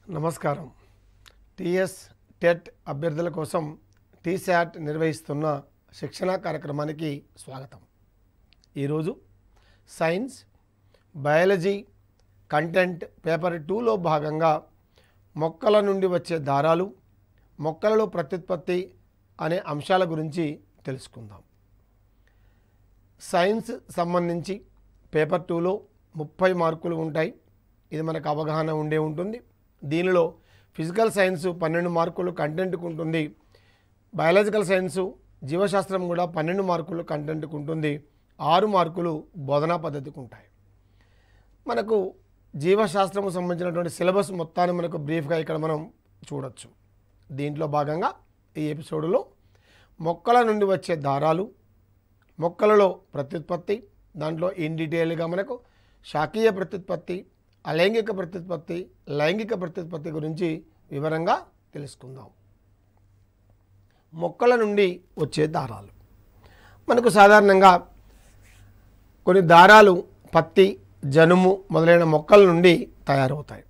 నమస్కారం. TS TET అభ్యర్థుల కోసం టీశాట్ నిర్వహిస్తున్న శిక్షణా కార్యక్రమానికి స్వాగతం. ఈరోజు సైన్స్, బయాలజీ కంటెంట్ పేపర్ 2లో భాగంగా మొక్కల నుండి వచ్చే దారాలు, మొక్కలలో ప్రత్యుత్పత్తి అనే అంశాల గురించి తెలుసుకుందాం. సైన్స్ సంబంధించి పేపర్ 2లో 30 మార్కులు ఉంటాయి. ఇది మనకు అవగాహన ఉంటుంది. దీనిలో ఫిజికల్ సైన్స్ 12 మార్కులు కంటెంట్కు ఉంటుంది. బయాలజికల్ సైన్సు, జీవశాస్త్రం కూడా 12 మార్కులు కంటెంట్కు ఉంటుంది. 6 మార్కులు బోధనా పద్ధతికి ఉంటాయి. మనకు జీవశాస్త్రము సంబంధించినటువంటి సిలబస్ మొత్తాన్ని మనకు బ్రీఫ్గా ఇక్కడ మనం చూడొచ్చు. దీంట్లో భాగంగా ఈ ఎపిసోడ్లో మొక్కల నుండి వచ్చే దారాలు, మొక్కలలో ప్రత్యుత్పత్తి, దాంట్లో ఇన్ డీటెయిల్గా మనకు శాఖీయ ప్రత్యుత్పత్తి, అలైంగిక ప్రత్యుత్పత్తి, లైంగిక ప్రత్యుత్పత్తి గురించి వివరంగా తెలుసుకుందాం. మొక్కల నుండి వచ్చే దారాలు మనకు సాధారణంగా కొన్ని దారాలు పత్తి, జనుము మొదలైన మొక్కల నుండి తయారవుతాయి.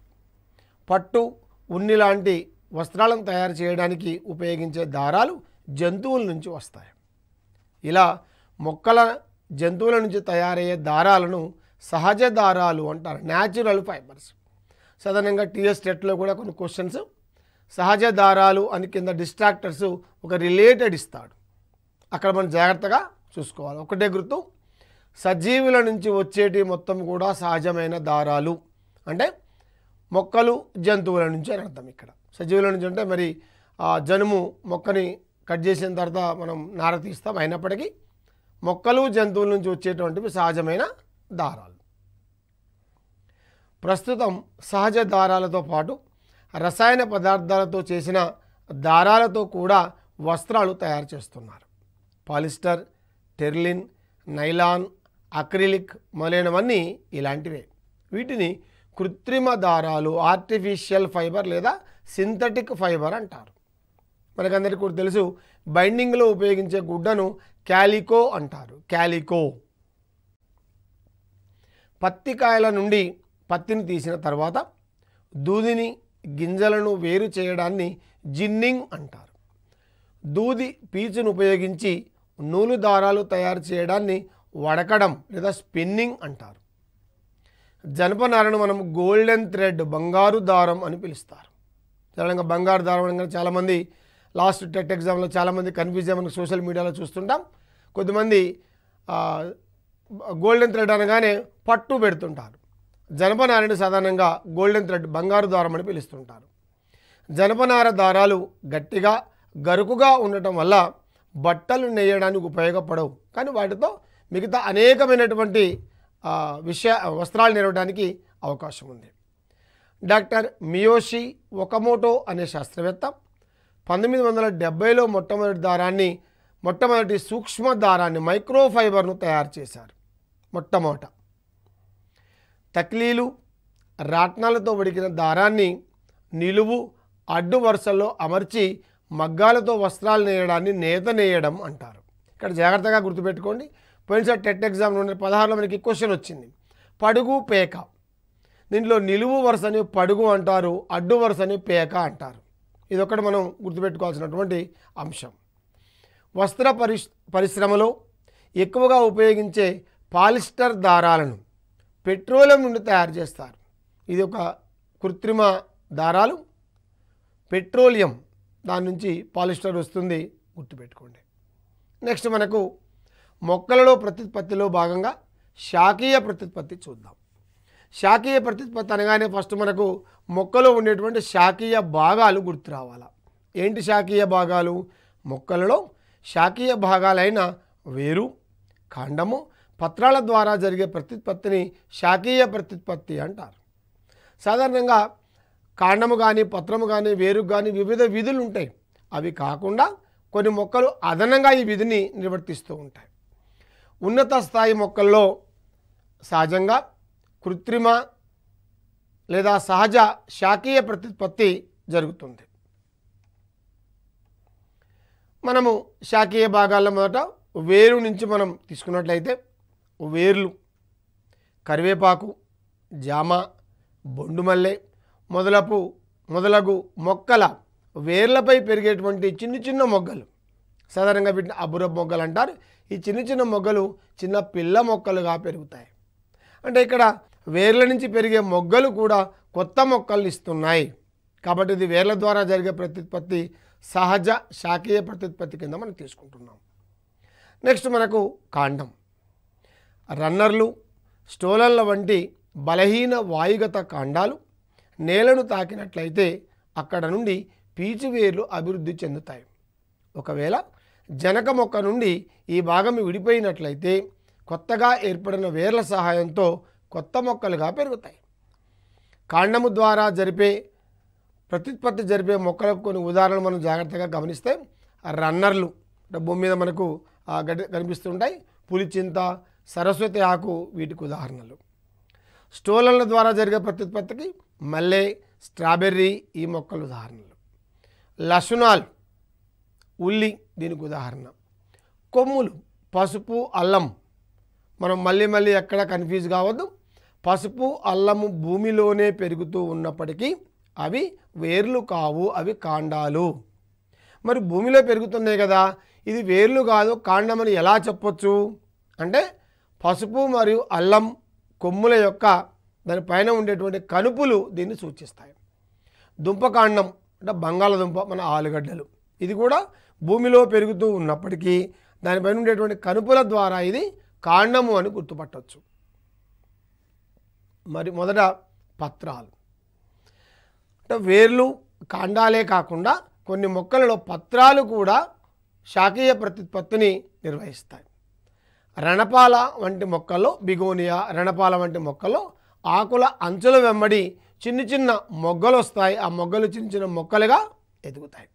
పట్టు, ఉన్ని లాంటి వస్త్రాలను తయారు చేయడానికి ఉపయోగించే దారాలు జంతువుల నుంచి వస్తాయి. ఇలా మొక్కల, జంతువుల నుంచి తయారయ్యే దారాలను సహజ దారాలు అంటారు, న్యాచురల్ ఫైబర్స్. సాధారణంగా టీఎస్ టెట్లో కూడా కొన్ని క్వశ్చన్స్ సహజ దారాలు అని కింద డిస్ట్రాక్టర్స్ ఒక రిలేటెడ్ ఇస్తాడు. అక్కడ మనం జాగ్రత్తగా చూసుకోవాలి. ఒకటే గుర్తు, సజీవుల నుంచి వచ్చేటి మొత్తం కూడా సహజమైన దారాలు అంటే మొక్కలు, జంతువుల నుంచి అని అర్థం. ఇక్కడ సజీవుల నుంచి అంటే మరి జనుము మొక్కని కట్ చేసిన తర్వాత మనం నార తీస్తాం. అయినప్పటికీ మొక్కలు, జంతువుల నుంచి వచ్చేటువంటివి సహజమైన దారాలు. ప్రస్తుతం సహజ దారాలతో పాటు రసాయన పదార్థాలతో చేసిన దారాలతో కూడా వస్త్రాలు తయారు చేస్తున్నారు. పాలిస్టర్, టెర్లిన్, నైలాన్, అక్రిలిక్ మొదలైనవన్నీ ఇలాంటివే. వీటిని కృత్రిమ దారాలు, ఆర్టిఫిషియల్ ఫైబర్ లేదా సింథటిక్ ఫైబర్ అంటారు. మనకందరికీ కూడా తెలుసు, బైండింగ్లో ఉపయోగించే గుడ్డను క్యాలికో అంటారు. క్యాలికో. పత్తికాయల నుండి పత్తిని తీసిన తర్వాత దూదిని, గింజలను వేరు చేయడాన్ని జిన్నింగ్ అంటారు. దూది పీచును ఉపయోగించి నూలు దారాలు తయారు చేయడాన్ని వడకడం లేదా స్పిన్నింగ్ అంటారు. జనపనారను మనం గోల్డెన్ థ్రెడ్, బంగారు దారం అని పిలుస్తారు. సాధారణంగా బంగారు దారం అనగా చాలామంది లాస్ట్ టెట్ ఎగ్జామ్లో చాలామంది కన్ఫ్యూజ్ మనం సోషల్ మీడియాలో చూస్తుంటాం. కొద్దిమంది గోల్డెన్ థ్రెడ్ అనగానే పట్టు పెడుతుంటారు. జనపనారని సాధారణంగా గోల్డెన్ థ్రెడ్, బంగారు దారం అని పిలుస్తుంటారు. జనపనార దారాలు గట్టిగా, గరుకుగా ఉండటం వల్ల బట్టలు నేయడానికి ఉపయోగపడవు, కానీ వాటితో మిగతా అనేకమైనటువంటి వస్త్రాలు నేయడానికి అవకాశం ఉంది. డాక్టర్ మియోషి ఒకమోటో అనే శాస్త్రవేత్త 1970లో మొట్టమొదటి సూక్ష్మ దారాన్ని, మైక్రోఫైబర్ను తయారు చేశారు. మొట్టమొదట తక్లీలు, రాట్నాలతో వడికిన దారాన్ని నిలువు, అడ్డు వరుసల్లో అమర్చి మగ్గాలతో వస్త్రాలు నేయడాన్ని నేత నేయడం అంటారు. ఇక్కడ జాగ్రత్తగా గుర్తుపెట్టుకోండి. పోయినసారి టెట్ ఎగ్జామ్ 2016లో మనకి క్వశ్చన్ వచ్చింది, పడుగు, పేక. దీంట్లో నిలువు వరుసని పడుగు అంటారు, అడ్డు వరుసని పేక అంటారు. ఇదొకటి మనం గుర్తుపెట్టుకోవాల్సినటువంటి అంశం. వస్త్ర పరిశ్రమలో ఎక్కువగా ఉపయోగించే పాలిస్టర్ దారాలను పెట్రోలియం నుండి తయారు చేస్తారు. ఇది ఒక కృత్రిమ దారాలు, పెట్రోలియం, దాని నుంచి పాలిస్టర్ వస్తుంది, గుర్తుపెట్టుకోండి. నెక్స్ట్ మనకు మొక్కలలో ప్రత్యుత్పత్తిలో భాగంగా శాఖీయ ప్రత్యుత్పత్తి చూద్దాం. శాఖీయ ప్రత్యుత్పత్తి అనగానే ఫస్ట్ మనకు మొక్కలో ఉండేటువంటి శాఖీయ భాగాలు గుర్తు రావాలా. ఏంటి శాఖీయ భాగాలు? మొక్కలలో శాఖీయ భాగాలైన వేరు, కాండము, పత్రాల ద్వారా జరిగే ప్రత్యుత్పత్తిని శాఖీయ ప్రత్యుత్పత్తి అంటారు. సాధారణంగా కాండము కానీ, పత్రము కానీ, వేరు కానీ వివిధ విధులు ఉంటాయి. అవి కాకుండా కొన్ని మొక్కలు అదనంగా ఈ విధిని నిర్వర్తిస్తూ ఉంటాయి. ఉన్నత స్థాయి మొక్కల్లో సహజంగా కృత్రిమ లేదా సహజ శాఖీయ ప్రత్యుత్పత్తి జరుగుతుంది. మనము శాఖీయ భాగాల్లో మొదట వేరు నుంచి మనం తీసుకున్నట్లయితే వేర్లు, కరివేపాకు, జామ, బొండుమల్లె మొదలపు మొదలగు మొక్కల వేర్లపై పెరిగేటువంటి చిన్న చిన్న మొగ్గలు, సాధారణంగా వీటిని అబుర మొగ్గలు అంటారు. ఈ చిన్న చిన్న మొగ్గలు చిన్న పిల్ల మొక్కలుగా పెరుగుతాయి. అంటే ఇక్కడ వేర్ల నుంచి పెరిగే మొగ్గలు కూడా కొత్త మొక్కలు ఇస్తున్నాయి. కాబట్టి ఇది వేర్ల ద్వారా జరిగే ప్రత్యుత్పత్తి సహజ శాఖీయ ప్రత్యుత్పత్తి కింద మనం తీసుకుంటున్నాం. నెక్స్ట్ మనకు కాండం. రన్నర్లు, స్టోలన్ల వంటి బలహీన వాయుగత కాండాలు నేలను తాకినట్లయితే అక్కడ నుండి పీచు వేర్లు అభివృద్ధి చెందుతాయి. ఒకవేళ జనక మొక్క నుండి ఈ భాగం విడిపోయినట్లయితే కొత్తగా ఏర్పడిన వేర్ల సహాయంతో కొత్త మొక్కలుగా పెరుగుతాయి. కాండము ద్వారా ప్రత్యుత్పత్తి జరిపే మొక్కలకు కొన్ని ఉదాహరణలు మనం జాగ్రత్తగా గమనిస్తే రన్నర్లు, భూమి మీద మనకు కనిపిస్తుంటాయి. పులిచింత, సరస్వతి ఆకు వీటికి ఉదాహరణలు. స్టోలన్ల ద్వారా జరిగే ప్రత్యుత్పత్తికి మల్లె, స్ట్రాబెర్రీ ఈ మొక్కలు ఉదాహరణలు. లసునాల్, ఉల్లి దీనికి ఉదాహరణ. కొమ్ములు, పసుపు, అల్లం. మనం మళ్ళీ ఎక్కడ కన్ఫ్యూజ్ కావద్దు. పసుపు, అల్లము భూమిలోనే పెరుగుతూ ఉన్నప్పటికీ అవి వేర్లు కావు, అవి కాండాలు. మరి భూమిలో పెరుగుతున్నాయి కదా, ఇది వేర్లు కాదు కాండమని ఎలా చెప్పొచ్చు అంటే పసుపు మరియు అల్లం కొమ్ముల యొక్క దానిపైన ఉండేటువంటి కనుపులు దీన్ని సూచిస్తాయి. దుంపకాండం అంటే బంగాళదుంప, మన ఆలుగడ్డలు, ఇది కూడా భూమిలో పెరుగుతూ ఉన్నప్పటికీ దానిపైన ఉండేటువంటి కనుపుల ద్వారా ఇది కాండము అని గుర్తుపట్టవచ్చు. మరి మొదట పత్రాలు. అంటే వేర్లు కాండాలే కాకుండా కొన్ని మొక్కలలో పత్రాలు కూడా శాఖీయ ప్రత్యుత్పత్తిని నిర్వహిస్తాయి. రణపాల వంటి మొక్కల్లో, బిగోనియా, రణపాల వంటి మొక్కల్లో ఆకుల అంచుల వెంబడి చిన్న చిన్న మొగ్గలు వస్తాయి. ఆ మొగ్గలు చిన్న చిన్న మొక్కలుగా ఎదుగుతాయి.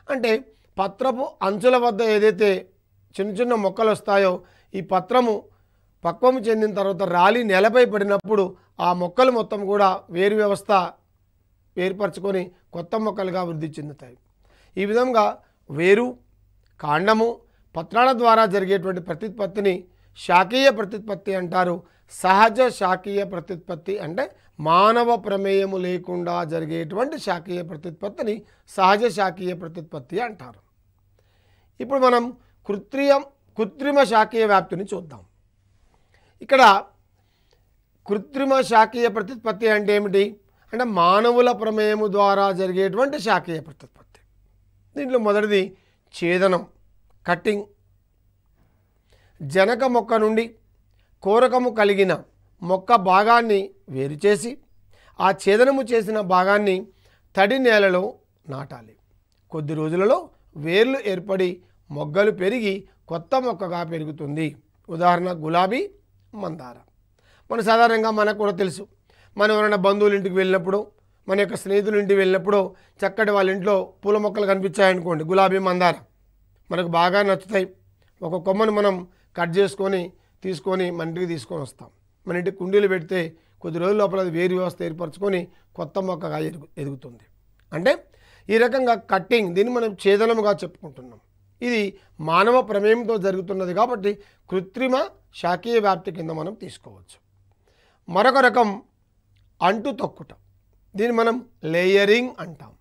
అంటే పత్రపు అంచుల వద్ద ఏదైతే చిన్న చిన్న మొక్కలు వస్తాయో ఈ పత్రము పక్వము చెందిన తర్వాత రాలి నేలపై పడినప్పుడు ఆ మొక్కలు మొత్తం కూడా వేరు వ్యవస్థ ఏర్పరచుకొని కొత్త మొక్కలుగా వృద్ధి చెందుతాయి. ఈ విధంగా వేరు, కాండము, పత్రాల ద్వారా జరిగేటువంటి ప్రత్యుత్పత్తిని శాఖీయ ప్రత్యుత్పత్తి అంటారు. సహజ శాఖీయ ప్రత్యుత్పత్తి అంటే మానవ ప్రమేయము లేకుండా జరిగేటువంటి శాఖీయ ప్రత్యుత్పత్తిని సహజ శాఖీయ ప్రత్యుత్పత్తి అంటారు. ఇప్పుడు మనం కృత్రిమ శాఖీయ వ్యాప్తిని చూద్దాం. ఇక్కడ కృత్రిమ శాఖీయ ప్రత్యుత్పత్తి అంటే ఏమిటి అంటే మానవుల ప్రమేయము ద్వారా జరిగేటువంటి శాఖీయ ప్రత్యుత్పత్తి. దీంట్లో మొదటిది ఛేదనం, కట్టింగ్. జనక మొక్క నుండి కోరకము కలిగిన మొక్క భాగాన్ని వేరు చేసి ఆ ఛేదనము చేసిన భాగాన్ని తడి నేలలో నాటాలి. కొద్ది రోజులలో వేర్లు ఏర్పడి మొగ్గలు పెరిగి కొత్త మొక్కగా పెరుగుతుంది. ఉదాహరణ గులాబీ, మందార. మన సాధారణంగా మనకు కూడా తెలుసు, మనం ఎవరైనా బంధువుల ఇంటికి వెళ్ళినప్పుడు, మన యొక్క స్నేహితుల ఇంటికి వెళ్ళినప్పుడు చక్కటి వాళ్ళ ఇంట్లో పూల మొక్కలు కనిపించాయనుకోండి, గులాబీ, మందార మనకు బాగా నచ్చుతాయి. ఒక కొమ్మను మనం కట్ చేసుకొని తీసుకొని మన ఇంటికి తీసుకొని వస్తాం. మన ఇంటికి కుండీలు పెడితే కొద్ది రోజుల లోపల అది వేరు వ్యవస్థ ఏర్పరచుకొని కొత్త మొక్కగా ఎదుగుతుంది. అంటే ఈ రకంగా కట్టింగ్, దీన్ని మనం ఛేదనముగా చెప్పుకుంటున్నాం. ఇది మానవ ప్రమేయంతో జరుగుతున్నది కాబట్టి కృత్రిమ శాఖీయ వ్యాప్తి కింద మనం తీసుకోవచ్చు. మరొక రకం అంటు తొక్కుట. దీన్ని మనం లేయరింగ్ అంటాం.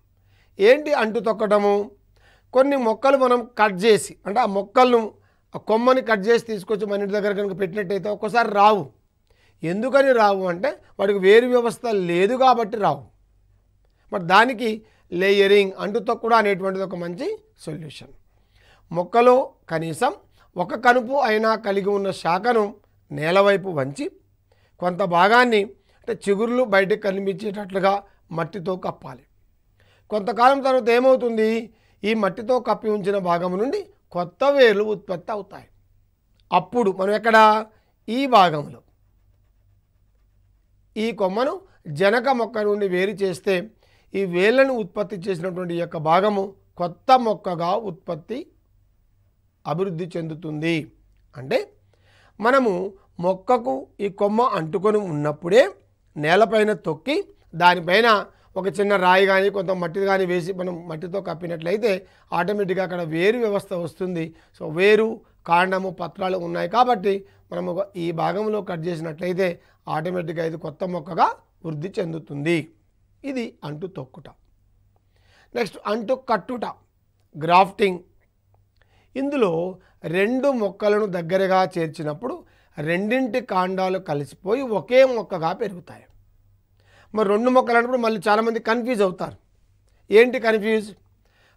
ఏంటి అంటు తొక్కటము? కొన్ని మొక్కలు మనం కట్ చేసి, అంటే ఆ మొక్కలను ఆ కొమ్మని కట్ చేసి తీసుకొచ్చి మన ఇంటి దగ్గర కనుక పెట్టినట్టయితే ఒక్కోసారి రావు. ఎందుకని రావు అంటే వాటికి వేరు వ్యవస్థ లేదు కాబట్టి రావు. మరి దానికి లేయరింగ్, అంటు తొక్కుట అనేటువంటిది ఒక మంచి సొల్యూషన్. మొక్కలో కనీసం ఒక కనుపు అయినా కలిగి ఉన్న శాఖను నేలవైపు వంచి కొంత భాగాన్ని అంటే చిగుర్లు బయటకు కనిపించేటట్లుగా మట్టితో కప్పాలి. కొంతకాలం తర్వాత ఏమవుతుంది, ఈ మట్టితో కప్పి ఉంచిన భాగం నుండి కొత్త వేర్లు ఉత్పత్తి అవుతాయి. అప్పుడు మనం ఎక్కడ, ఈ భాగంలో ఈ కొమ్మను జనక మొక్క నుండి వేరు చేస్తే ఈ వేర్లను ఉత్పత్తి చేసినటువంటి యొక్క భాగము కొత్త మొక్కగా అభివృద్ధి చెందుతుంది. అంటే మనము మొక్కకు ఈ కొమ్మ అంటుకొని ఉన్నప్పుడే నేలపైన తొక్కి దానిపైన ఒక చిన్న రాయి కానీ కొంత మట్టి కానీ వేసి మనం మట్టితో కప్పినట్లయితే ఆటోమేటిక్గా అక్కడ వేరు వ్యవస్థ వస్తుంది. సో వేరు, కాండము, పత్రాలు ఉన్నాయి కాబట్టి మనము ఈ భాగంలో కట్ చేసినట్లయితే ఆటోమేటిక్గా ఇది కొత్త మొక్కగా వృద్ధి చెందుతుంది. ఇది అంటు తొక్కుట. నెక్స్ట్ అంటు కట్టుట, గ్రాఫ్టింగ్. ఇందులో రెండు మొక్కలను దగ్గరగా చేర్చినప్పుడు రెండింటి కాండాలు కలిసిపోయి ఒకే మొక్కగా పెరుగుతాయి. మరి రెండు మొక్కలు అన్నప్పుడు మళ్ళీ చాలామంది కన్ఫ్యూజ్ అవుతారు. ఏంటి కన్ఫ్యూజ్?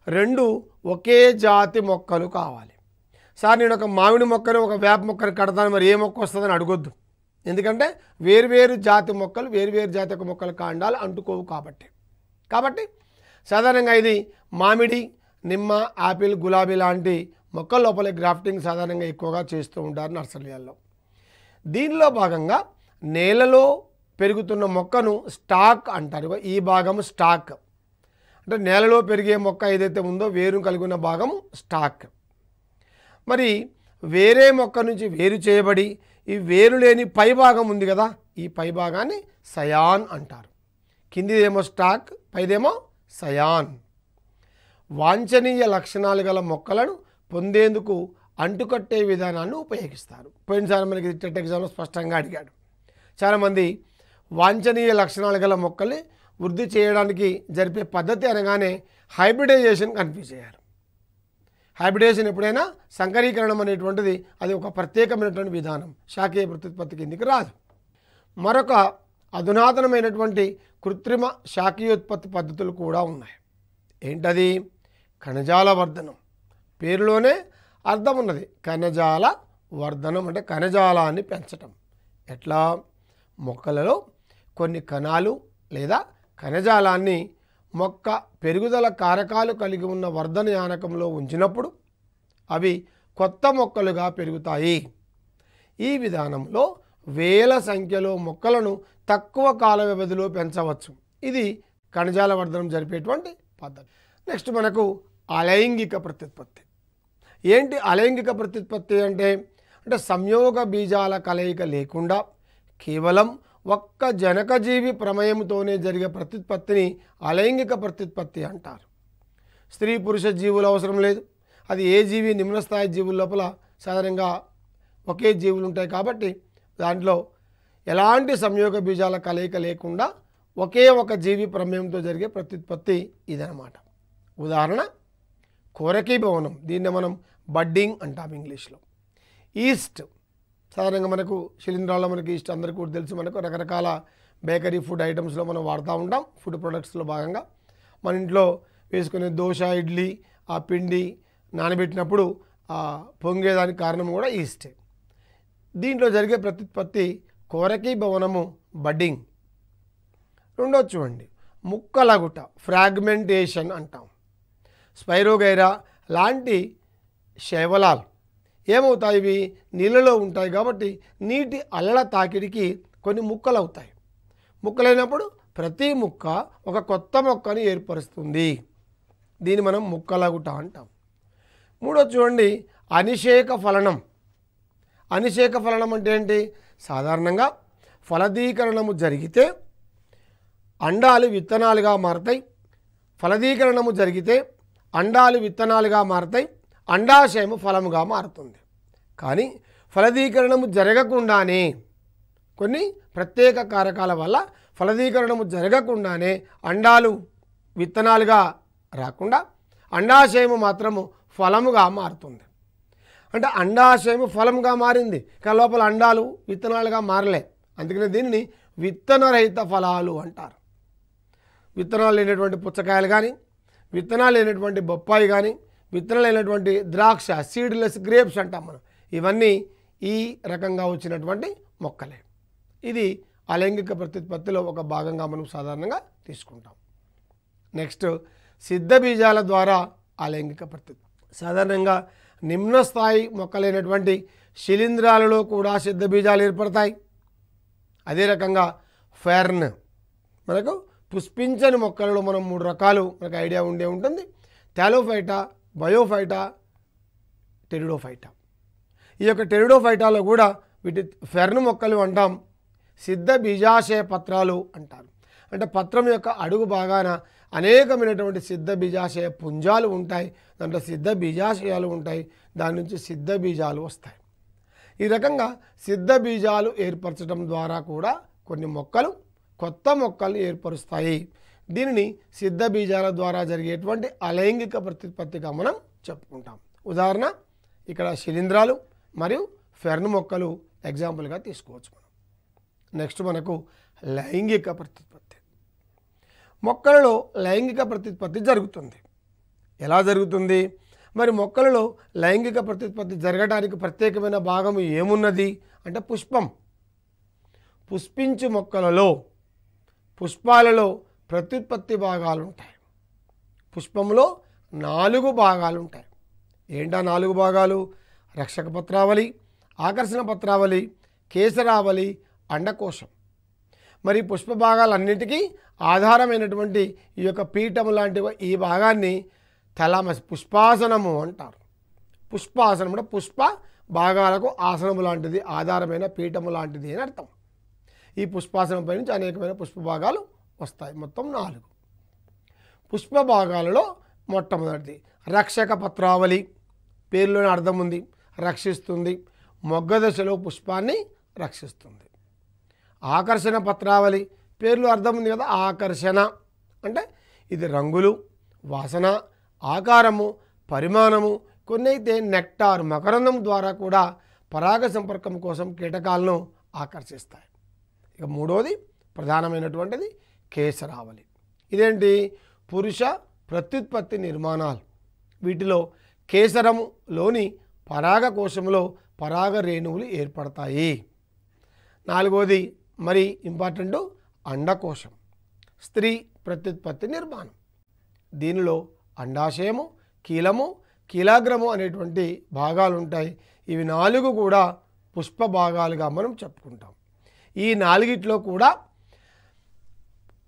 రెండు ఒకే జాతి మొక్కలు కావాలి. సార్ నేను ఒక మామిడి మొక్కను ఒక వేప మొక్కను కడతాను, మరి ఏ మొక్క వస్తుందని అడగొద్దు. ఎందుకంటే వేరువేరు జాతి మొక్కలు వేరువేరు జాతి యొక్క మొక్కల కాండాలు అంటుకోవు కాబట్టి సాధారణంగా ఇది మామిడి, నిమ్మ, ఆపిల్, గులాబీ లాంటి మొక్కల లోపల గ్రాఫ్టింగ్ సాధారణంగా ఎక్కువగా చేస్తూ ఉంటారు నర్సరీలలో. దీనిలో భాగంగా నేలలో పెరుగుతున్న మొక్కను స్టాక్ అంటారు. ఈ భాగము స్టాక్ అంటే నేలలో పెరిగే మొక్క ఏదైతే ఉందో వేరు కలిగి ఉన్న భాగం స్టాక్. మరి వేరే మొక్క నుంచి వేరు చేయబడి ఈ వేరు లేని పై భాగం ఉంది కదా, ఈ పై భాగాన్ని సయాన్ అంటారు. కిందిదేమో స్టాక్, పైదేమో సయాన్. వాంఛనీయ లక్షణాలు గల మొక్కలను పొందేందుకు అంటుకట్టే విధానాన్ని ఉపయోగిస్తారు. పోయినసారి మనకి టెట్ ఎగ్జామ్లో స్పష్టంగా అడిగాడు. చాలామంది వాంఛనీయ లక్షణాలు గల మొక్కల్ని వృద్ధి చేయడానికి జరిపే పద్ధతి అనగానే హైబ్రిడైజేషన్ కన్ఫ్యూజ్ అయ్యారు. హైబ్రిడైజేషన్ ఎప్పుడైనా సంకరీకరణం అనేటువంటిది అది ఒక ప్రత్యేకమైనటువంటి విధానం, శాఖీయ ప్రత్యుత్పత్తి కిందికి రాదు. మరొక అధునాతనమైనటువంటి కృత్రిమ శాఖీయోత్పత్తి పద్ధతులు కూడా ఉన్నాయి. ఏంటది? కణజాల వర్ధనం. పేరులోనే అర్థం ఉన్నది, కణజాల వర్ధనం అంటే కణజాలాన్ని పెంచటం. ఎట్లా? మొక్కలలో కొన్ని కణాలు లేదా కణజాలాన్ని మొక్క పెరుగుదల కారకాలు కలిగి ఉన్న వర్ధన యానకంలో ఉంచినప్పుడు అవి కొత్త మొక్కలుగా పెరుగుతాయి. ఈ విధానంలో వేల సంఖ్యలో మొక్కలను తక్కువ కాల వ్యవధిలో పెంచవచ్చు. ఇది కణజాల వర్ధనం జరిపేటువంటి పద్ధతి. నెక్స్ట్ మనకు అలైంగిక ప్రత్యుత్పత్తి. ఏంటి అలైంగిక ప్రత్యుత్పత్తి అంటే సంయోగ బీజాల కలయిక లేకుండా కేవలం ఒక్క జనకజీవి ప్రమేయంతోనే జరిగే ప్రత్యుత్పత్తిని అలైంగిక ప్రత్యుత్పత్తి అంటారు. స్త్రీ పురుష జీవులు అవసరం లేదు. అది ఏ జీవి, నిమ్నస్థాయి జీవుల లోపల సాధారణంగా ఒకే జీవులు ఉంటాయి కాబట్టి దాంట్లో ఎలాంటి సంయోగ బీజాల కలయిక లేకుండా ఒకే ఒక జీవి ప్రమేయంతో జరిగే ప్రత్యుత్పత్తి ఇదనమాట. ఉదాహరణ కోరకీభవనం, దీన్ని మనం బడ్డింగ్ అంటాం ఇంగ్లీష్లో. ఈస్ట్, సాధారణంగా మనకు శిలీంధ్రాల్లో మనకి ఈస్ట్ అందరికీ కూడా తెలుసు. మనకు రకరకాల బేకరీ ఫుడ్ ఐటమ్స్లో మనం వాడుతూ ఉంటాం. ఫుడ్ ప్రొడక్ట్స్లో భాగంగా మన ఇంట్లో వేసుకునే దోశ, ఇడ్లీ, ఆ పిండి నానబెట్టినప్పుడు పొంగేదానికి కారణం కూడా ఈస్టే. దీంట్లో జరిగే ప్రత్యుత్పత్తి కోరకీభవనము, బడ్డింగ్. రెండోది చూడండి, ముక్కలగుట, ఫ్రాగ్మెంటేషన్ అంటాం. స్పైరోగైరా లాంటి శైవలాలు ఏమవుతాయి? ఇవి నీళ్ళలో ఉంటాయి కాబట్టి నీటి అలల తాకిడికి కొన్ని ముక్కలు అవుతాయి. ముక్కలైనప్పుడు ప్రతి ముక్క ఒక కొత్త మొక్కని ఏర్పరుస్తుంది. దీన్ని మనం ముక్కలగుట అంటాం. మూడోది చూడండి, అనిషేక ఫలనం. అనిషేక ఫలనం అంటే ఏంటి? సాధారణంగా ఫలదీకరణము జరిగితే అండాలు విత్తనాలుగా మారతాయి. ఫలదీకరణము జరిగితే అండాలు విత్తనాలుగా మారతాయి. అండాశయము ఫలముగా మారుతుంది. కానీ ఫలదీకరణము జరగకుండానే కొన్ని ప్రత్యేక కారకాల వల్ల ఫలదీకరణము జరగకుండానే అండాలు విత్తనాలుగా రాకుండా అండాశయము మాత్రము ఫలముగా మారుతుంది. అంటే అండాశయము ఫలముగా మారింది కానీ లోపల అండాలు విత్తనాలుగా మారలే. అందుకనే దీనిని విత్తనరహిత ఫలాలు అంటారు. విత్తనాలు లేనటువంటి పుచ్చకాయలు కానీ, విత్తనాలు లేనటువంటి బొప్పాయి కానీ, విత్తనాలు లేనటువంటి ద్రాక్ష, సీడ్లెస్ గ్రేప్స్ అంటాం మనం. ఇవన్నీ ఈ రకంగా వచ్చినటువంటి మొక్కలే. ఇది అలైంగిక ప్రత్యుత్పత్తిలో ఒక భాగంగా మనం సాధారణంగా తీసుకుంటాం. నెక్స్ట్ సిద్ధ బీజాల ద్వారా అలైంగిక ప్రత్యుత్పత్తి. సాధారణంగా నిమ్న స్థాయి మొక్కలైనటువంటి శిలీంధ్రాలలో కూడా సిద్ధ బీజాలు ఏర్పడతాయి. అదే రకంగా ఫెర్న్, మనకు పుష్పించని మొక్కలలో మనం 3 రకాలు మనకు ఐడియా ఉండే ఉంటుంది. Thallophyta, bryophyta, pteridophyta. ఈ యొక్క టెరిడోఫైటాలో కూడా వీటి ఫెర్న్ మొక్కలు అంటాం. సిద్ధ బీజాశయ పత్రాలు అంటారు. అంటే పత్రం యొక్క అడుగు భాగాన అనేకమైనటువంటి సిద్ధ బీజాశయ పుంజాలు ఉంటాయి. దాంట్లో సిద్ధ బీజాశయాలు ఉంటాయి. దాని నుంచి సిద్ధ బీజాలు వస్తాయి. ఈ రకంగా సిద్ధ బీజాలు ఏర్పరచడం ద్వారా కూడా కొన్ని మొక్కలు కొత్త మొక్కలు ఏర్పరుస్తాయి. దీనిని సిద్ధ బీజాల ద్వారా జరిగేటువంటి అలైంగిక ప్రత్యుత్పత్తిగా మనం చెప్పుకుంటాం. ఉదాహరణ ఇక్కడ శిలీంధ్రాలు మరియు ఫెర్న్ మొక్కలు ఎగ్జాంపుల్గా తీసుకోవచ్చు మనం. నెక్స్ట్ మనకు లైంగిక ప్రత్యుత్పత్తి. మొక్కలలో లైంగిక ప్రత్యుత్పత్తి జరుగుతుంది. ఎలా జరుగుతుంది? మరి మొక్కలలో లైంగిక ప్రత్యుత్పత్తి జరగడానికి ప్రత్యేకమైన భాగం ఏమున్నది అంటే పుష్పం. పుష్పించు మొక్కలలో పుష్పాలలో ప్రత్యుత్పత్తి భాగాలు ఉంటాయి. పుష్పంలో 4 భాగాలు ఉంటాయి. ఏంటా 4 భాగాలు? రక్షక పత్రావళి, ఆకర్షణ పత్రావళి, కేసరావళి, అండకోశం. మరి పుష్ప భాగాలన్నిటికీ ఆధారమైనటువంటి ఈ యొక్క పీఠము లాంటి ఈ భాగాన్ని థలామస్ పుష్పాసనము అంటారు. పుష్పాసనం అంటే పుష్ప భాగాలకు ఆసనము లాంటిది, ఆధారమైన పీఠము లాంటిది అని అర్థం. ఈ పుష్పాసనంపై నుంచి అనేకమైన పుష్ప భాగాలు వస్తాయి. మొత్తం 4 పుష్ప భాగాలలో మొట్టమొదటిది రక్షక పత్రావళి. పేరులోనే అర్థం ఉంది, రక్షిస్తుంది. మొగ్గ దశలో పుష్పాన్ని రక్షిస్తుంది. ఆకర్షణ పత్రావళి, పేర్లు అర్థం ఉంది కదా, ఆకర్షణ అంటే ఇది రంగులు, వాసన, ఆకారము, పరిమాణము, కొన్ని అయితే నెక్టార్ మకరందం ద్వారా కూడా పరాగ సంపర్కం కోసం కీటకాలను ఆకర్షిస్తాయి. ఇక మూడోది ప్రధానమైనటువంటిది కేసరావళి. ఇదేంటి? పురుష ప్రత్యుత్పత్తి నిర్మాణాలు. వీటిలో కేసరములోని పరాగ కోశంలో పరాగ రేణువులు ఏర్పడతాయి. నాలుగోది మరి ఇంపార్టెంట్ అండకోశం, స్త్రీ ప్రత్యుత్పత్తి నిర్మాణం. దీనిలో అండాశయము, కీలము, కీలాగ్రము అనేటువంటి భాగాలు ఉంటాయి. ఇవి 4 కూడా పుష్ప భాగాలుగా మనం చెప్పుకుంటాం. ఈ 4గిట్లో కూడా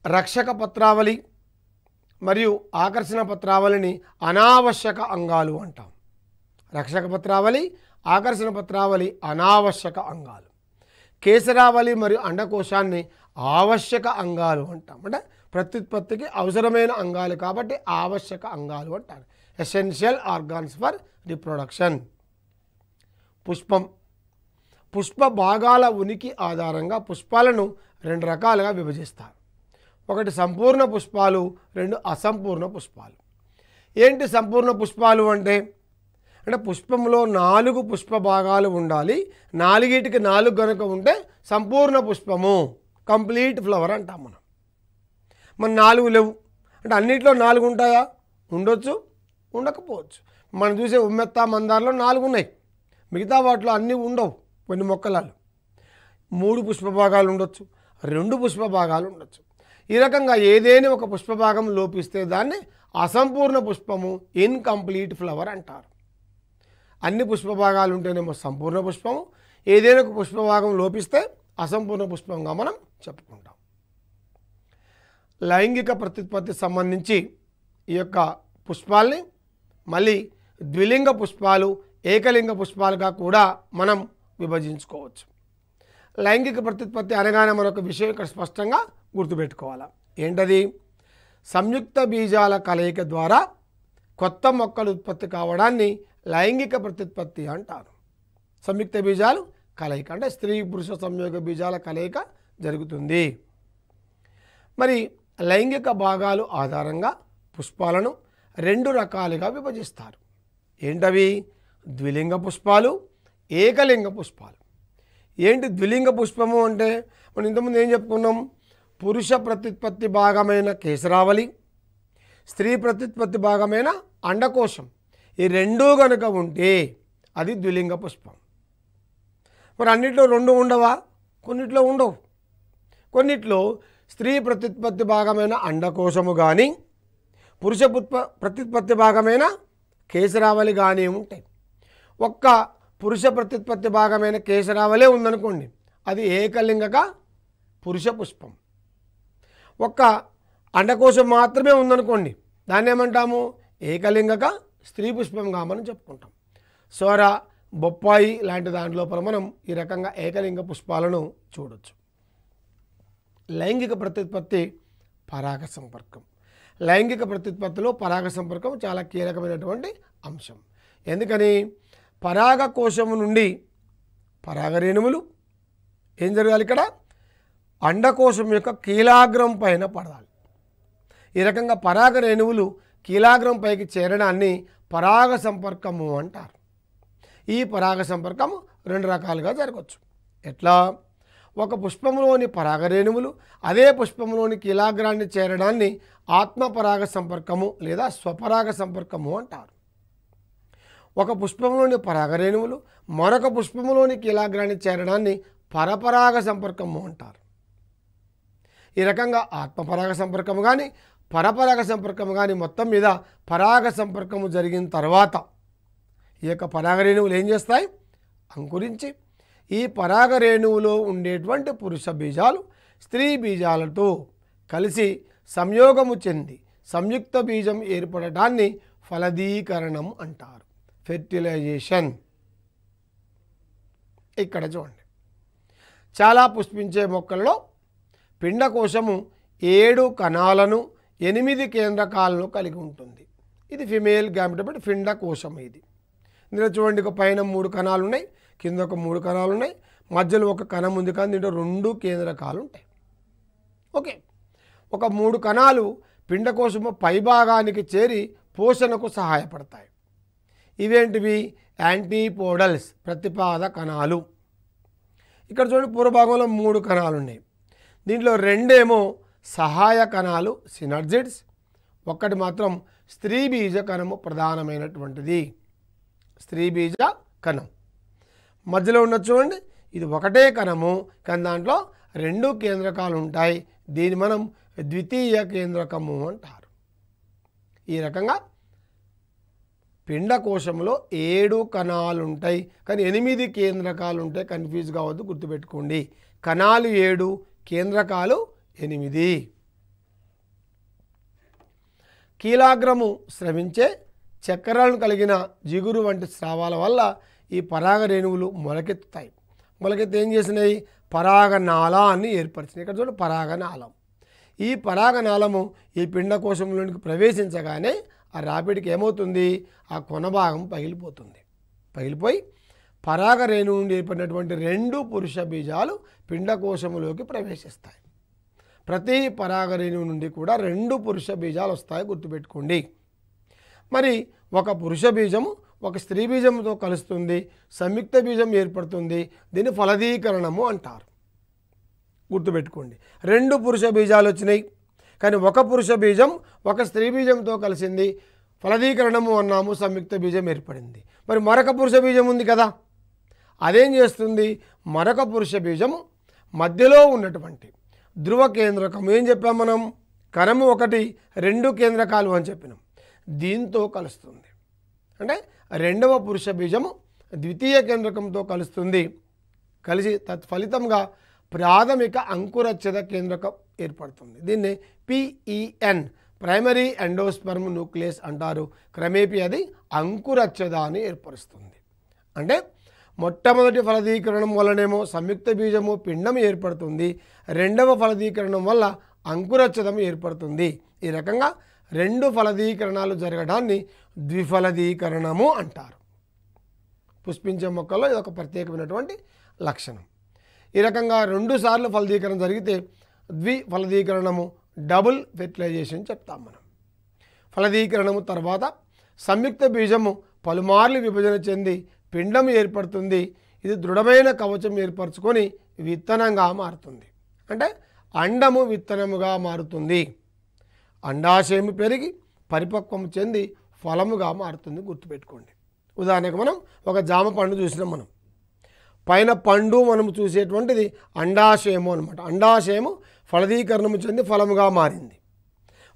రక్షక పత్రావళి మరియు ఆకర్షణ పత్రావళిని అనావశ్యక అంగాలు అంటాం. రక్షక పత్రావళి, ఆకర్షణ పత్రావళి అనావశ్యక అంగాలు. కేసరావళి మరియు అండకోశాన్ని ఆవశ్యక అంగాలు అంటాం. అంటే ప్రత్యుత్పత్తికి అవసరమైన అంగాలు కాబట్టి ఆవశ్యక అంగాలు అంటారు. Essential organs for reproduction. పుష్పం. పుష్ప భాగాల ఉనికి ఆధారంగా పుష్పాలను 2 రకాలుగా విభజిస్తారు. ఒకటి సంపూర్ణ పుష్పాలు, 2 అసంపూర్ణ పుష్పాలు. ఏంటి సంపూర్ణ పుష్పాలు అంటే పుష్పంలో 4 పుష్ప భాగాలు ఉండాలి. 4టికి 4 కనుక ఉంటే సంపూర్ణ పుష్పము, కంప్లీట్ ఫ్లవర్ అంటాం మనం. మన 4 లేవు అంటే అన్నిట్లో 4 ఉంటాయా? ఉండొచ్చు, ఉండకపోవచ్చు. మనం చూసే ఉమ్మెత్త మందారంలో 4 ఉన్నాయి, మిగతా వాటిలో అన్నీ ఉండవు. కొన్ని మొక్కలలో 3 పుష్ప భాగాలు ఉండొచ్చు, 2 పుష్ప భాగాలు ఉండొచ్చు. ఈ రకంగా ఏదైనా ఒక పుష్ప భాగం లోపిస్తే దాన్ని అసంపూర్ణ పుష్పము, ఇన్కంప్లీట్ ఫ్లవర్ అంటారు. అన్ని పుష్ప భాగాలు ఉంటేనేమో సంపూర్ణ పుష్పము, ఏదైనా ఒక పుష్ప భాగం లోపిస్తే అసంపూర్ణ పుష్పంగా మనం చెప్పుకుంటాం. లైంగిక ప్రత్యుత్పత్తి సంబంధించి ఈ యొక్క పుష్పాల్ని మళ్ళీ ద్విలింగ పుష్పాలు, ఏకలింగ పుష్పాలుగా కూడా మనం విభజించుకోవచ్చు. లైంగిక ప్రత్యుత్పత్తి అనగానే మరొక విషయం ఇక్కడ స్పష్టంగా గుర్తుపెట్టుకోవాలి. ఏంటది? సంయుక్త బీజాల కలయిక ద్వారా కొత్త మొక్కలు ఉత్పత్తి కావడాన్ని లైంగిక ప్రత్యుత్పత్తి అంటారు. సంయుక్త బీజాలు కలయిక అంటే స్త్రీ పురుష సంయోగ బీజాల కలయిక జరుగుతుంది. మరి లైంగిక భాగాలు ఆధారంగా పుష్పాలను 2 రకాలుగా విభజిస్తారు. ఏంటవి? ద్విలింగ పుష్పాలు, ఏకలింగ పుష్పాలు. ఏంటి ద్విలింగ పుష్పము అంటే? మనం ఇంతకుముందు ఏం చెప్పుకున్నాం? పురుష ప్రత్యుత్పత్తి భాగమైన కేసరావళి, స్త్రీ ప్రత్యుత్పత్తి భాగమైన అండకోశం, ఈ 2 కనుక ఉంటే అది ద్విలింగ పుష్పం. మరి అన్నిట్లో 2 ఉండవా? కొన్నిట్లో ఉండవు. కొన్నిట్లో స్త్రీ ప్రత్యుత్పత్తి భాగమైన అండకోశము కానీ పురుష ప్రత్యుత్పత్తి భాగమైన కేసరావళి కానీ ఉంటాయి. ఒక్క పురుష ప్రత్యుత్పత్తి భాగమైన కేసరావళి ఉందనుకోండి, అది ఏకలింగక పురుష పుష్పం. ఒక్క అండకోశం మాత్రమే ఉందనుకోండి, దాన్ని ఏమంటాము? ఏకలింగక స్త్రీ పుష్పంగా మనం చెప్పుకుంటాం. సోర, బొప్పాయి లాంటి దాంట్లోపల మనం ఈ రకంగా ఏకలింగ పుష్పాలను చూడొచ్చు. లైంగిక ప్రత్యుత్పత్తి పరాగ సంపర్కం. లైంగిక ప్రత్యుత్పత్తిలో పరాగ సంపర్కం చాలా కీలకమైనటువంటి అంశం. ఎందుకని? పరాగ కోశము నుండి పరాగ రేణువులు ఏం జరగాలి? ఇక్కడ అండకోశం యొక్క కీలాగ్రం పైన పడాలి. ఈ రకంగా పరాగ రేణువులు కీలాగ్రం పైకి చేరడాన్ని పరాగ సంపర్కము అంటారు. ఈ పరాగ సంపర్కము రెండు రకాలుగా జరగవచ్చు. ఎట్లా? ఒక పుష్పంలోని పరాగ రేణువులు అదే పుష్పంలోని కీలాగ్రాన్ని చేరడాన్ని ఆత్మపరాగ సంపర్కము లేదా స్వపరాగ సంపర్కము అంటారు. ఒక పుష్పంలోని పరాగ రేణువులు మరొక పుష్పంలోని కీలాగ్రాన్ని చేరడాన్ని పరపరాగ సంపర్కము అంటారు. ఈ రకంగా ఆత్మపరాగ సంపర్కము కానీ పరపరాగ సంపర్కము కానీ మొత్తం మీద పరాగ సంపర్కము జరిగిన తర్వాత ఈ యొక్క పరాగ రేణువులు ఏం చేస్తాయి? అంకురించి ఈ పరాగ రేణువులో ఉండేటువంటి పురుష బీజాలు స్త్రీ బీజాలతో కలిసి సంయోగము చెంది సంయుక్త బీజం ఏర్పడటాన్ని ఫలదీకరణం అంటారు, ఫెర్టిలైజేషన్. ఇక్కడ చూడండి, చాలా పుష్పించే మొక్కల్లో పిండకోశము 7 కణాలను 8 కేంద్రకాలను కలిగి ఉంటుంది. ఇది ఫిమేల్ గ్యామెటోఫైట్ పిండకోశం. ఇది ఇందులో చూడండి, ఒక పైన 3 కణాలు ఉన్నాయి, కింద ఒక 3 కణాలు ఉన్నాయి, మధ్యలో ఒక కణం ఉంది, కానీ దీంట్లో 2 కేంద్రకాలు ఉంటాయి. ఓకే, ఒక 3 కణాలు పిండకోశము పైభాగానికి చేరి పోషణకు సహాయపడతాయి. ఇవేంటివి? యాంటీపోడల్స్, ప్రతిపాద కణాలు. ఇక్కడ చూడండి, పూర్వభాగంలో 3 కణాలు ఉన్నాయి. దీంట్లో 2 ఏమో సహాయ కణాలు సినర్జిడ్స్, ఒక్కటి మాత్రం స్త్రీ బీజ కణము ప్రధానమైనటువంటిది, స్త్రీ బీజ కణం. మధ్యలో ఉన్న చూడండి, ఇది ఒకటే కణము కానీ దాంట్లో 2 కేంద్రకాలు ఉంటాయి. దీన్ని మనం ద్వితీయ కేంద్రకము అంటారు. ఈ రకంగా పిండకోశంలో 7 కణాలు ఉంటాయి కానీ 8 కేంద్రకాలు ఉంటాయి. కన్ఫ్యూజ్ కావద్దు, గుర్తుపెట్టుకోండి. కణాలు 7, కేంద్రకాలు 8. కీలాగ్రము స్రవించే చక్కెరలను కలిగిన జిగురు వంటి స్రావాల వల్ల ఈ పరాగ రేణువులు మొలకెత్తుతాయి. మొలకెత్తి ఏం చేసినాయి? పరాగనాళాన్ని ఏర్పరిచినాయి. ఇక్కడ చూడండి, పరాగనాళం. ఈ పరాగనాళము ఈ పిండకోశంలోనికి ప్రవేశించగానే ఆ రాపిడికి ఏమవుతుంది? ఆ కొన భాగం పగిలిపోతుంది. పగిలిపోయి పరాగ రేణువు నుండి ఏర్పడినటువంటి 2 పురుష బీజాలు పిండకోశములోకి ప్రవేశిస్తాయి. ప్రతి పరాగ రేణువు నుండి కూడా 2 పురుష బీజాలు వస్తాయి, గుర్తుపెట్టుకోండి. మరి ఒక పురుష బీజము ఒక స్త్రీ బీజంతో కలుస్తుంది, సంయుక్త బీజం ఏర్పడుతుంది. దీన్ని ఫలదీకరణము అంటారు, గుర్తుపెట్టుకోండి. 2 పురుష బీజాలు వచ్చినాయి కానీ ఒక పురుష బీజం ఒక స్త్రీ బీజంతో కలిసింది, ఫలదీకరణము అన్నాము, సంయుక్త బీజం ఏర్పడింది. మరి మరొక పురుష బీజం ఉంది కదా, అదేం చేస్తుంది? మరొక పురుష బీజము మధ్యలో ఉన్నటువంటి ధ్రువ కేంద్రకం, ఏం చెప్పాం మనం? కణము 1 2 కేంద్రకాలు అని చెప్పినాం, దీంతో కలుస్తుంది. అంటే 2వ పురుష బీజము ద్వితీయ కేంద్రకంతో కలుస్తుంది. కలిసి తత్ఫలితంగా ప్రాథమిక అంకురచ్ఛేద కేంద్రకం ఏర్పడుతుంది. దీన్ని PEN, ప్రైమరీ ఎండోస్పర్మ్ న్యూక్లియస్ అంటారు. క్రమేపీ అది అంకురచ్ఛేదాన్ని ఏర్పరుస్తుంది. అంటే మొట్టమొదటి ఫలదీకరణం వల్లనేమో సంయుక్త బీజము పిండం ఏర్పడుతుంది, 2వ ఫలదీకరణం వల్ల అంకురచ్ఛేదం ఏర్పడుతుంది. ఈ రకంగా 2 ఫలదీకరణాలు జరగడాన్ని ద్విఫలదీకరణము అంటారు. పుష్పించే మొక్కల్లో ఇది ఒక ప్రత్యేకమైనటువంటి లక్షణం. ఈ రకంగా 2 సార్లు ఫలదీకరణ జరిగితే ద్విఫలదీకరణము, డబుల్ ఫెర్టిలైజేషన్ చెప్తాం మనం. ఫలదీకరణము తర్వాత సంయుక్త బీజము పలుమార్లు విభజన చెంది పిండం ఏర్పడుతుంది. ఇది దృఢమైన కవచం ఏర్పరచుకొని విత్తనంగా మారుతుంది. అంటే అండము విత్తనముగా మారుతుంది. అండాశయము పెరిగి పరిపక్వం చెంది ఫలముగా మారుతుంది, గుర్తుపెట్టుకోండి. ఉదాహరణకు మనం ఒక జామ పండు చూసినాం. మనం పైన పండు మనం చూసేటువంటిది అండాశయము అనమాట. అండాశయము ఫలదీకరణము చెంది ఫలముగా మారింది.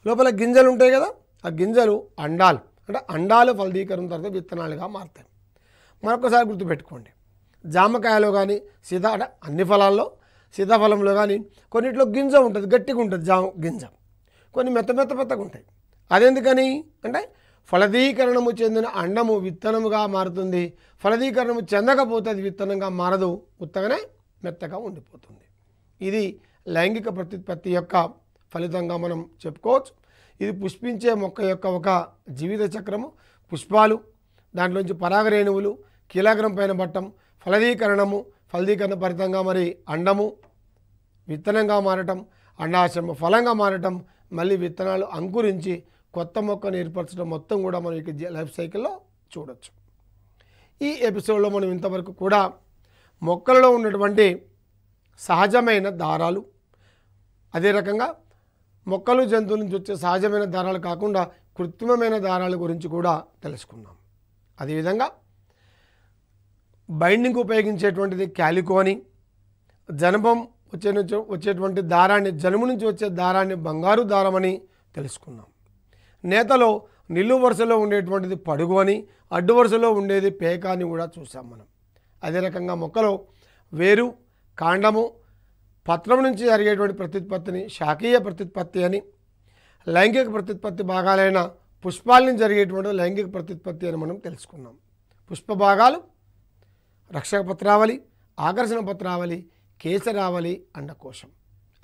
లోపల గింజలు ఉంటాయి కదా, ఆ గింజలు అండాలు, అంటే అండాలు ఫలదీకరణ తర్వాత విత్తనాలుగా మారుతాయి. మరొకసారి గుర్తుపెట్టుకోండి, జామకాయలో కానీ అంటే అన్ని ఫలాల్లో, సీతాఫలంలో కానీ కొన్నిట్లో గింజ ఉంటుంది, గట్టిగా ఉంటుంది జామ గింజ, కొన్ని మెత్తగా ఉంటాయి. అదెందుకని అంటే ఫలదీకరణము చెందిన అండము విత్తనముగా మారుతుంది. ఫలదీకరణము చెందకపోతే అది విత్తనంగా మారదు, ఉత్తగానే మెత్తగా ఉండిపోతుంది. ఇది లైంగిక ప్రత్యుత్పత్తి యొక్క ఫలితంగా మనం చెప్పుకోవచ్చు. ఇది పుష్పించే మొక్క యొక్క ఒక జీవిత చక్రము. పుష్పాలు, దాంట్లోంచి పరాగరేణువులు, కీలాగ్రం పైన బట్టం, ఫలదీకరణము, ఫలదీకరణ ఫలితంగా మరి అండము విత్తనంగా మారటం, అండాశయము ఫలంగా మారటం, మళ్ళీ విత్తనాలు అంకురించి కొత్త మొక్కను ఏర్పరచడం మొత్తం కూడా మనం ఈ లైఫ్ సైకిల్లో చూడొచ్చు. ఈ ఎపిసోడ్లో మనం ఇంతవరకు కూడా మొక్కలలో ఉన్నటువంటి సహజమైన దారాలు, అదే రకంగా మొక్కలు జంతువుల నుంచి వచ్చే సహజమైన దారాలు కాకుండా కృత్రిమమైన దారాల గురించి కూడా తెలుసుకున్నాం. అదేవిధంగా బైండింగ్ ఉపయోగించేటువంటిది క్యాలికో అని, జనపం వచ్చేటువంటి దారాన్ని, జనుము నుంచి వచ్చే దారాన్ని బంగారు దారం అని తెలుసుకున్నాం. నేతలో నిలువు వరుసలో ఉండేటువంటిది పడుగు అని, అడ్డు వరుసలో ఉండేది పేక అని కూడా చూసాం మనం. అదే రకంగా మొక్కలో వేరు, కాండము, పత్రం నుంచి జరిగేటువంటి ప్రత్యుత్పత్తిని శాఖీయ ప్రత్యుత్పత్తి అని, లైంగిక ప్రత్యుత్పత్తి భాగాలైన పుష్పాల నుంచి జరిగేటువంటి లైంగిక ప్రత్యుత్పత్తి అని మనం తెలుసుకున్నాం. పుష్ప భాగాలు రక్షక పత్రావళి, ఆకర్షణ పత్రావళి, కేసరావళి, అండకోశం.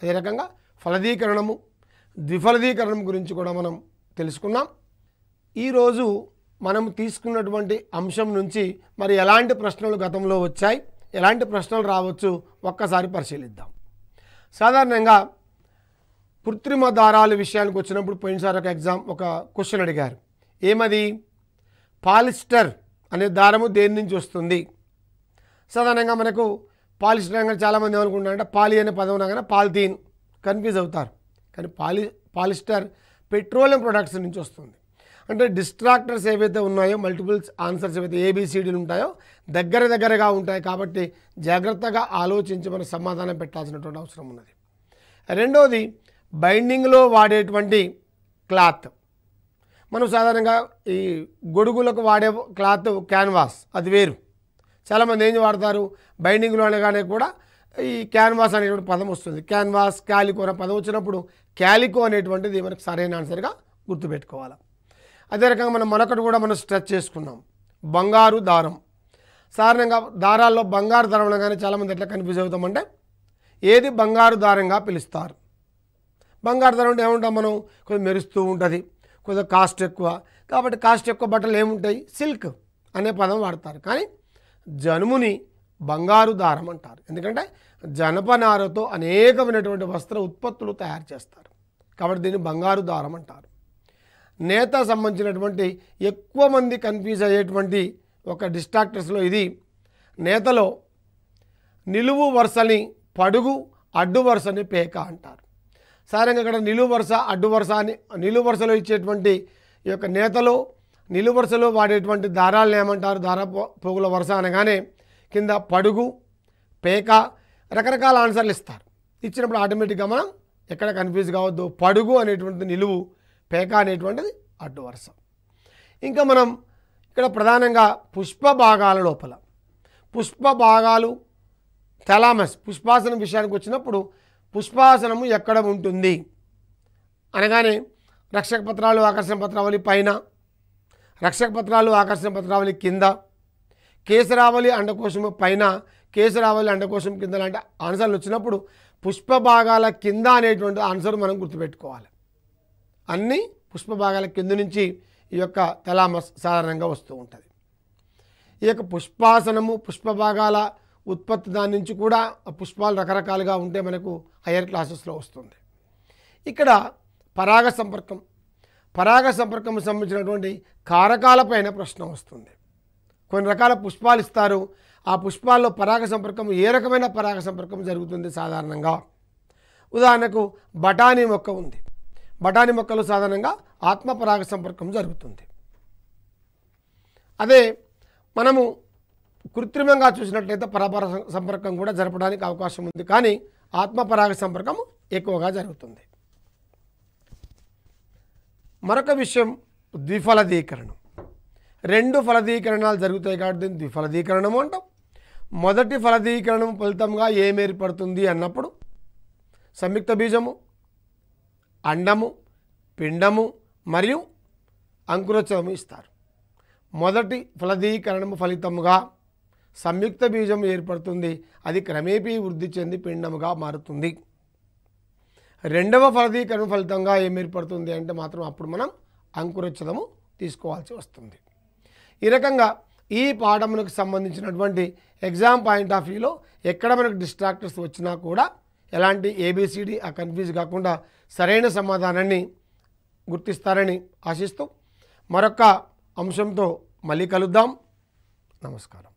అదే రకంగా ఫలదీకరణము, ద్విఫలదీకరణం గురించి కూడా మనం తెలుసుకున్నాం. ఈరోజు మనం తీసుకున్నటువంటి అంశం నుంచి మరి ఎలాంటి ప్రశ్నలు గతంలో వచ్చాయి, ఎలాంటి ప్రశ్నలు రావచ్చు ఒక్కసారి పరిశీలిద్దాం. సాధారణంగా కృత్రిమ దారాల విషయానికి వచ్చినప్పుడు పోయినసారి ఒక క్వశ్చన్ అడిగారు. ఏమది? పాలిస్టర్ అనే దారము దేని నుంచి వస్తుంది? సాధారణంగా మనకు పాలిస్టర్ అనగానే చాలామంది ఏమనుకుంటారంటే పాలి అనే పదం అనగానే పాలిథీన్ కన్ఫ్యూజ్ అవుతారు. కానీ పాలిస్టర్ పెట్రోలియం ప్రొడక్ట్స్ నుంచి వస్తుంది. అంటే డిస్ట్రాక్టర్స్ ఏవైతే ఉన్నాయో, మల్టిపుల్స్ ఆన్సర్స్ ఏవైతే ఏబిసిడీలు ఉంటాయో దగ్గరగా ఉంటాయి. కాబట్టి జాగ్రత్తగా ఆలోచించి మనం సమాధానం పెట్టాల్సినటువంటి అవసరం ఉన్నది. రెండోది బైండింగ్లో వాడేటువంటి క్లాత్. మనం సాధారణంగా ఈ గొడుగులకు వాడే క్లాత్ క్యాన్వాస్, అది వేరు. చాలామంది ఏం వాడతారు, బైండింగ్లో అనగానే కూడా ఈ క్యాన్వాస్ అనేటువంటి పదం వస్తుంది. క్యాన్వాస్, క్యాలికో అనే పదం వచ్చినప్పుడు క్యాలికో అనేటువంటిది మనకు సరైన ఆన్సర్గా గుర్తుపెట్టుకోవాలి. అదే రకంగా మరొకటి కూడా మనం స్ట్రెచ్ చేసుకున్నాం, బంగారు దారం. సాధారణంగా దారాల్లో బంగారు దారం అనగానే చాలామంది ఎట్లా కన్ఫ్యూజ్ అవుతామంటే ఏది బంగారు దారంగా పిలుస్తారు? బంగారు దారం అంటే ఏముంటాం మనం, కొంచెం మెరుస్తూ ఉంటుంది, కొంచెం కాస్ట్ ఎక్కువ. కాబట్టి కాస్ట్ ఎక్కువ బట్టలు ఏముంటాయి, సిల్క్ అనే పదం వాడతారు. కానీ జనుముని బంగారు దారం అంటారు. ఎందుకంటే జనపనారతో అనేకమైనటువంటి వస్త్ర ఉత్పత్తులు తయారు చేస్తారు. కాబట్టి దీన్ని బంగారు దారం అంటారు. నేత సంబంధించినటువంటి ఎక్కువ మంది కన్ఫ్యూజ్ అయ్యేటువంటి ఒక డిస్ట్రాక్టర్స్లో ఇది. నేతలో నిలువు వరుసని పడుగు, అడ్డు వరుసని పేక అంటారు. సాధారణంగా ఇక్కడ నిలువు వరుస, అడ్డు వరుస అని, నిలువు వరుసలో ఇచ్చేటువంటి ఈ యొక్క నేతలో నిలువు వరుసలో వాడేటువంటి దారాలను ఏమంటారు, దార పోగుల వరుస అనగానే కింద పడుగు, పేక, రకరకాల ఆన్సర్లు ఇస్తారు. ఇచ్చినప్పుడు ఆటోమేటిక్గా మనం ఎక్కడ కన్ఫ్యూజ్ కావద్దు. పడుగు అనేటువంటిది నిలువు, పేక అనేటువంటిది అడ్డు వరుస. ఇంకా మనం ఇక్కడ ప్రధానంగా పుష్ప భాగాల లోపల, పుష్ప భాగాలు థలామస్, పుష్పాసనం విషయానికి వచ్చినప్పుడు పుష్పాసనము ఎక్కడ ఉంటుంది అనగానే రక్షక పత్రాలు, ఆకర్షణ పత్రావళి పైన, రక్షక పత్రాలు, ఆకర్షణ పత్రావళి కింద, కేసరావళి అండకోశము పైన, కేసరావళి అండకోశం కింద లాంటి ఆన్సర్లు వచ్చినప్పుడు పుష్ప భాగాల కింద అనేటువంటి ఆన్సర్ మనం గుర్తుపెట్టుకోవాలి. అన్నీ పుష్ప భాగాల కింద నుంచి ఈ యొక్క థలామస్ సాధారణంగా వస్తూ ఉంటుంది. ఈ యొక్క పుష్పాసనము, పుష్ప భాగాల ఉత్పత్తి దాని నుంచి కూడా పుష్పాలు రకరకాలుగా ఉంటే మనకు హయ్యర్ క్లాసెస్లో వస్తుంది. ఇక్కడ పరాగ సంపర్కం, పరాగ సంపర్కం సంబంధించినటువంటి కారకాలపైన ప్రశ్న వస్తుంది. కొన్ని రకాల పుష్పాలు ఇస్తారు, ఆ పుష్పాల్లో పరాగ సంపర్కం, ఏ రకమైన పరాగ సంపర్కం జరుగుతుంది సాధారణంగా? ఉదాహరణకు బఠానీ మొక్క ఉంది. బఠానీ మొక్కలు సాధారణంగా ఆత్మ పరాగ సంపర్కం జరుగుతుంది. అదే మనము కృత్రిమంగా చూసినట్లయితే పరపర సంపర్కం కూడా జరపడానికి అవకాశం ఉంది. కానీ ఆత్మ పరాగ సంపర్కం ఎక్కువగా జరుగుతుంది. మరొక విషయం ద్విఫలదీకరణం. రెండు ఫలదీకరణాలు జరుగుతాయి కాబట్టి దీన్ని ద్విఫలదీకరణము అంటాం. మొదటి ఫలదీకరణం ఫలితంగా ఏమి ఏర్పడుతుంది అన్నప్పుడు సంయుక్త బీజము, అండము, పిండము మరియు అంకురోత్సవము ఇస్తారు. మొదటి ఫలదీకరణము ఫలితముగా సంయుక్త బీజం ఏర్పడుతుంది, అది క్రమేపీ వృద్ధి చెంది పిండముగా మారుతుంది. రెండవ ఫలదీకరణ ఫలితంగా ఏం ఏర్పడుతుంది అంటే మాత్రం అప్పుడు మనం అంకురోత్సవము తీసుకోవాల్సి వస్తుంది. ఈ రకంగా ఈ పాఠములకు సంబంధించినటువంటి ఎగ్జామ్ పాయింట్ ఆఫ్ వ్యూలో ఎక్కడ మనకు డిస్ట్రాక్టర్స్ వచ్చినా కూడా ఎలాంటి ఏబిసిడి ఆ కన్ఫ్యూజ్ కాకుండా సరైన సమాధానాన్ని గుర్తిస్తారని ఆశిస్తూ మరొక అంశంతో మళ్ళీ కలుద్దాం. నమస్కారం.